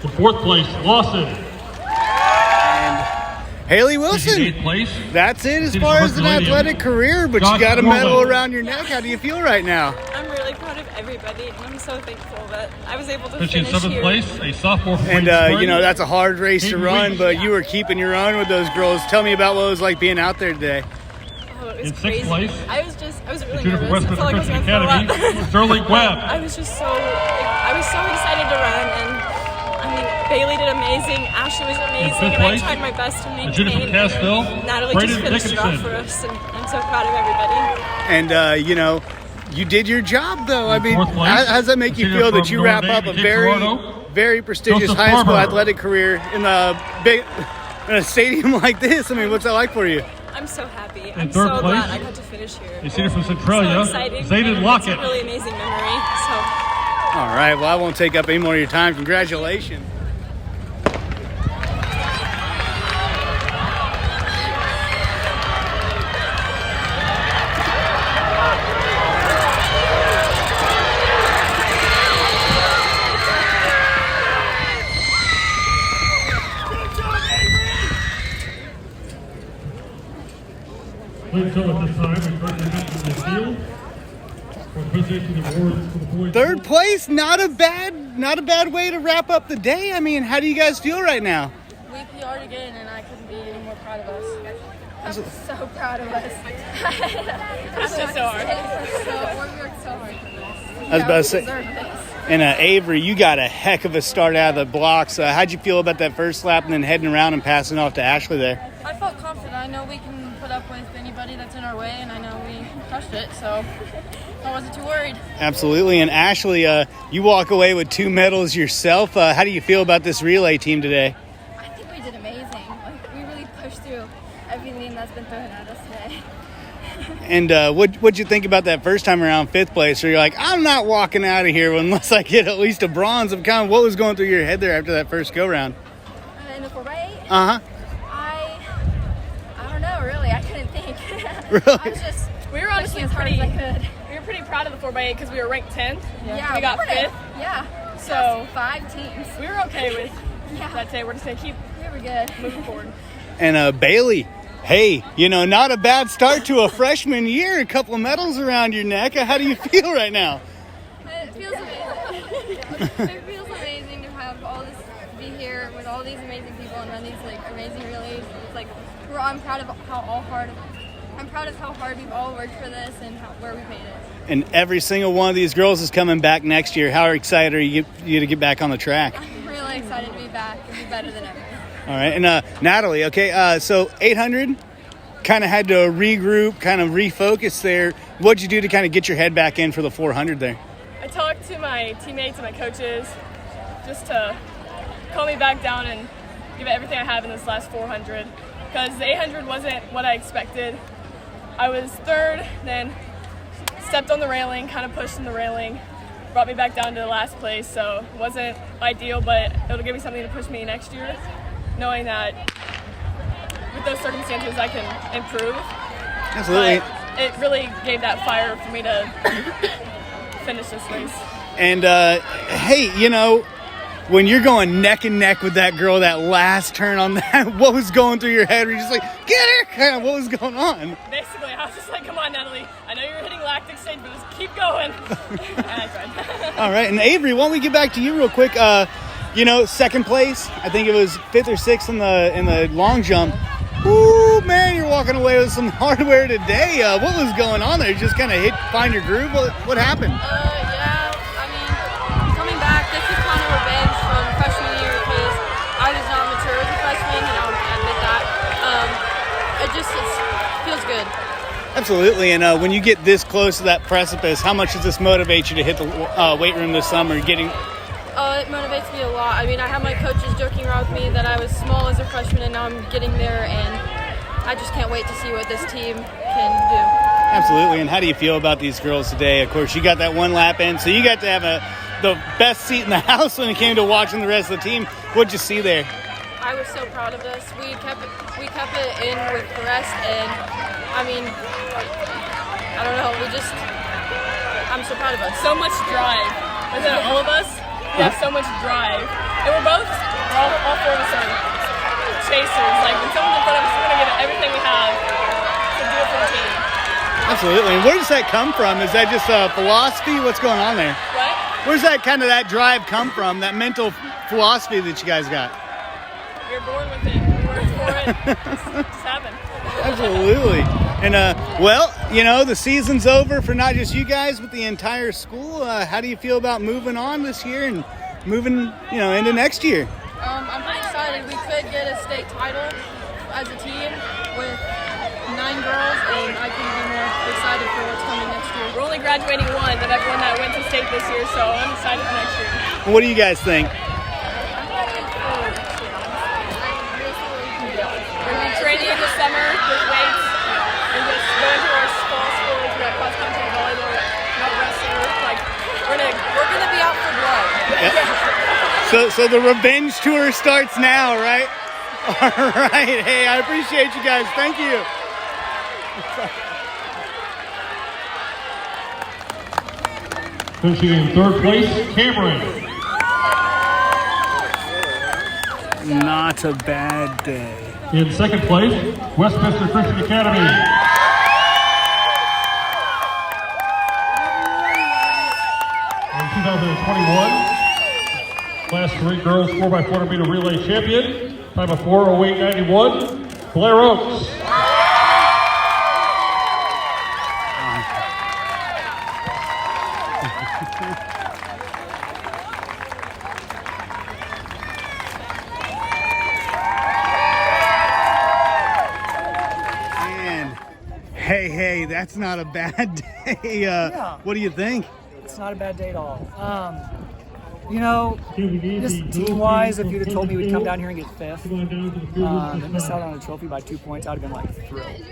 In fourth place, Lawson. Haley Wilson, Eighth place. that's it as far as an athletic career, but you got a medal around your neck. How do you feel right now? I'm really proud of everybody, and I'm so thankful that I was able to Finishing finish seventh here. place, a sophomore from And, Spring. you know, that's a hard race to run, Weeks. but you were keeping your own with those girls. Tell me about what it was like being out there today. Oh, it was In sixth crazy. place, I was really Junior from nervous. I Westminster felt like I was Christian going to Academy, throw up. Sterling Webb. I was just I was so excited to run, and I mean, Bailey did amazing, Ashley was amazing, and I place, tried my best to Junior from maintain. Cassville, And Natalie Brayden just finished it off Dickinson. for us, and I'm so proud of everybody. And, you know, you did your job, though. I mean, Fourth place, how does that make you senior feel that from you Notre wrap Dame, up a Cape very, Girardeau, very prestigious Joseph high school Farmer. athletic career in in a stadium like this? I mean, what's that like for you? I'm so happy. In I'm third so place, glad I got to finish here. a senior from So Centralia, exciting. Zayden and Lockett. It's a really amazing memory. So All right, well, I won't take up any more of your time. Congratulations. Please show at this time, we first present the field for presentation awards for the boys. Third place, not a bad way to wrap up the day. I mean, how do you guys feel right now? We PR'd again, and I couldn't be any more proud of us. I'm so proud of us. it's just so hard. We worked so hard for this. I was about to say, deserve this. and Avery, you got a heck of a start out of the blocks. How'd you feel about that first lap and then heading around and passing off to Ashley there? I felt confident. I know we can put up with anybody that's in our way, and I know we crushed it, so I wasn't too worried. Absolutely. And Ashley, you walk away with 2 medals yourself. How do you feel about this relay team today? I think we did amazing. Like, we really pushed through everything that's been thrown at us today. And what'd you think about that first time around 5th place? Where you're like, I'm not walking out of here unless I get at least a bronze. Of kind of what was going through your head there after that first go round? In the 4x8? Uh-huh. I don't know, really. I couldn't think. Really? I was just We were honestly pushing as hard as I could. we were pretty proud of the 4x8 because we were ranked 10th. Yeah, We got were 5th. Yeah. So 5 teams. we were okay with Yeah. that day. We're just going to keep We were good. moving forward. And Bailey, hey, you know, not a bad start to a freshman year. A couple of medals around your neck. How do you feel right now? It feels amazing. It feels amazing to have all this, to be here with all these amazing people and run these like amazing relays. It's like I'm proud of how hard we've all worked for this and where we've made it. And every single one of these girls is coming back next year. How excited are you to get back on the track? I'm really excited to be back and be better than ever. All right, and Natalie, okay, so 800, kind of had to regroup, kind of refocus there. What'd you do to kind of get your head back in for the 400 there? I talked to my teammates and my coaches just to calm me back down and give it everything I have in this last 400 because the 800 wasn't what I expected. I was 3rd, then stepped on the railing, kind of pushed in the railing, brought me back down to the last place, so it wasn't ideal, but it'll give me something to push me next year, knowing that with those circumstances I can improve. Absolutely. But it really gave that fire for me to finish this race. And, hey, you know, when you're going neck and neck with that girl, that last turn on that, what was going through your head? Were you just like, get her? Kind of, what was going on? Basically, I was just like, come on, Natalie. I know you're hitting lactic stage, but just keep going. And I tried. All right, and Avery, why don't we get back to you real quick? You know, 2nd place. I think it was 5th or 6th in the long jump. Ooh, man, you're walking away with some hardware today. What was going on there? You just kind of find your groove? What happened? Yeah, I mean, coming back, this is kind of revenge from freshman year because I was not mature as a freshman, and I'll admit that. It feels good. Absolutely, and when you get this close to that precipice, how much does this motivate you to hit the weight room this summer? It motivates me a lot. I mean, I have my coaches joking around with me that I was small as a freshman, and now I'm getting there, and I just can't wait to see what this team can do. Absolutely, and how do you feel about these girls today? Of course, you got that one lap in, so you got to have the best seat in the house when it came to watching the rest of the team. What'd you see there? I was so proud of this. We kept it in with the rest, and I mean, I don't know. I'm so proud of us. So much drive. Within all of us, we have so much drive. And we're all four of us are chasers. Like, when someone's in front of us, we're going to give it everything we have to do it for the team. Absolutely. And where does that come from? Is that just philosophy? What's going on there? What? Where's that drive come from, that mental philosophy that you guys got? You're born with it. You work for it. Just happen. Absolutely. And, well, you know, the season's over for not just you guys, but the entire school. How do you feel about moving on this year and moving, you know, into next year? I'm pretty excited. We could get a state title as a team with 9 girls, and I couldn't be more excited for what's coming next year. We're only graduating one of everyone that went to state this year, so I'm excited for next year. What do you guys think? We'll be training in the summer with weights and just going to our fall schools. We got cross country, volleyball, wrestler. Like, we're gonna be out for blood. Yeah. So the revenge tour starts now, right? All right. Hey, I appreciate you guys. Thank you. Finishing in third place, Cameron. Not a bad day. In second place, Westminster Christian Academy. In 2021, Class 3 girls 4x400 meter relay champion, time of 4:08.91, Blair Oaks. Hey, that's not a bad day. Yeah. What do you think? It's not a bad day at all. You know, just team-wise, if you'd have told me we'd come down here and get fifth and miss out on a trophy by 2 points, I'd have been like thrilled.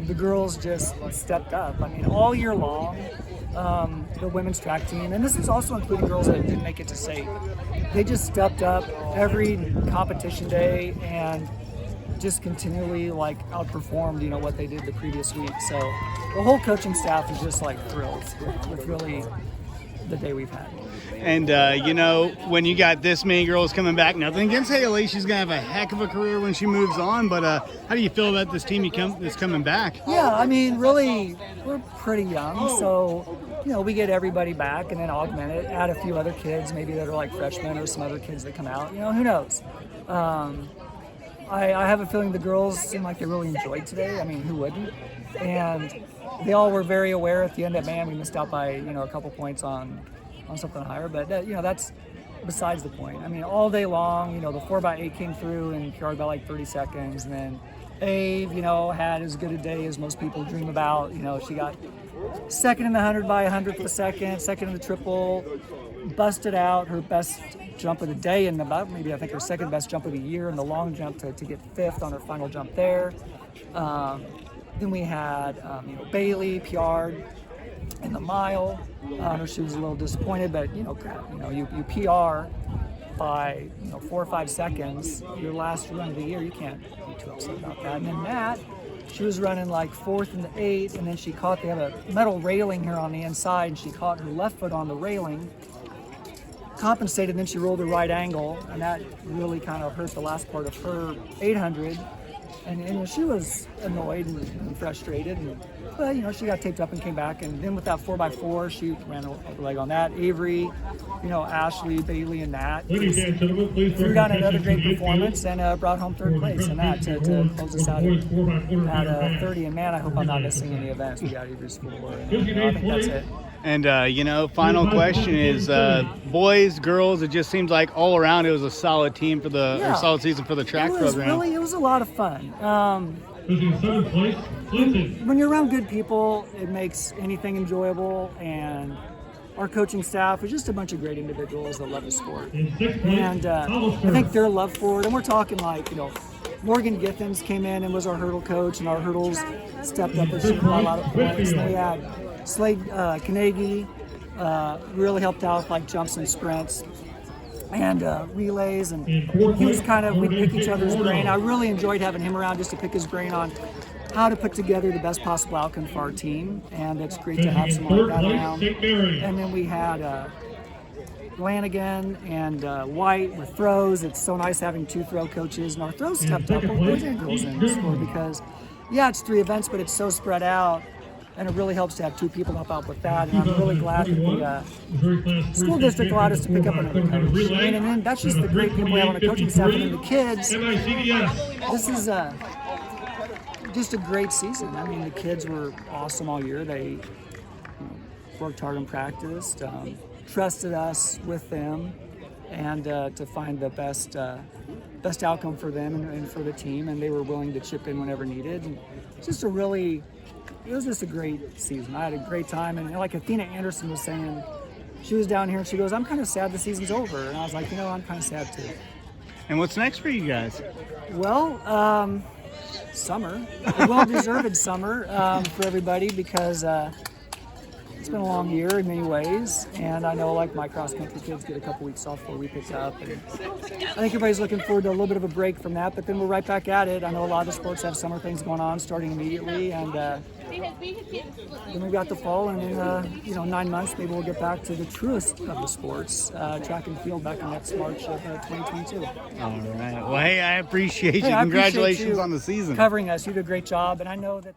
The girls just stepped up. I mean, all year long, the women's track team, and this is also including girls that didn't make it to state, they just stepped up every competition day and just continually like outperformed, you know, what they did the previous week. So the whole coaching staff is just like thrilled with really the day we've had. And, you know, when you got this many girls coming back, nothing against Haley, she's going to have a heck of a career when she moves on. But how do you feel about this team that's coming back? Yeah, I mean, really, we're pretty young. So, you know, we get everybody back and then augment it, add a few other kids, maybe that are like freshmen or some other kids that come out. You know, who knows? I have a feeling the girls seem like they really enjoyed today. I mean, who wouldn't? And they all were very aware at the end that, man, we missed out by, you know, a couple points on something higher. But, you know, that's besides the point. I mean, all day long, you know, the 4x8 came through and PR'd by like 30 seconds. And then Ave, you know, had as good a day as most people dream about. You know, she got second in the 100 by 100th of a second, second in the triple, busted out her best jump of the day and about maybe I think her second best jump of the year in the long jump to get fifth on her final jump there. Then we had you know, Bailey PR'd in the mile. She was a little disappointed, but you know you PR by 4 or 5 seconds your last run of the year, you can't be too upset about that. And then Matt, she was running like 4th in the 8th, and then they have a metal railing here on the inside, and she caught her left foot on the railing, compensated, and then she rolled a right angle, and that really kind of hurt the last part of her 800. And she was annoyed and frustrated, but you know, she got taped up and came back. And then with that 4x4, she ran a leg on that. Avery, you know, Ashley, Bailey, and Nat threw down another great performance and brought home 3rd place in that to close us out at 30. And man, I hope I'm not missing any events. We got Avery's school, and you know, I think that's it. And, you know, final question is boys, girls, it just seems like all around it was a solid team for or solid season for the track program. It was a lot of fun. When you're around good people, it makes anything enjoyable, and our coaching staff is just a bunch of great individuals that love the sport. And I think their love for it, and we're talking like, you know, Morgan Githens came in and was our hurdle coach, and our hurdles stepped up and scored a lot of points. And we had Slade Carnegie really helped out with like jumps and sprints and relays, and he was we'd pick each other's brain. I really enjoyed having him around just to pick his brain on how to put together the best possible outcome for our team, and it's great to have someone like that around. And then we had Lanigan and White with throws. It's so nice having 2 throw coaches, and our throws stepped up, both boys and girls in the score, because, yeah, it's 3 events, but it's so spread out, and it really helps to have 2 people help out with that. And I'm really glad that the school district allowed us to pick up another coach. And then that's just the great people we have on the coaching staff, and then the kids. This is just a great season. I mean, the kids were awesome all year. They worked hard and practiced, trusted us with them, and to find the best outcome for them and for the team, and they were willing to chip in whenever needed. And it's just it was just a great season. I had a great time, and like Athena Anderson was saying, she was down here and she goes, "I'm kind of sad the season's over," and I was like, I'm kind of sad too. And what's next for you guys? Well, summer, a well-deserved summer for everybody, because it's been a long year in many ways, and I know like my cross-country kids get a couple weeks off before we pick up, and I think everybody's looking forward to a little bit of a break from that, but then we're right back at it. I know a lot of the sports have summer things going on starting immediately, and then we've got the fall, and in 9 months maybe we'll get back to the truest of the sports, track and field, back in next March of 2022. All right. Well, hey, I appreciate you. Hey, I appreciate Congratulations you on the season. covering us. You did a great job, and I know that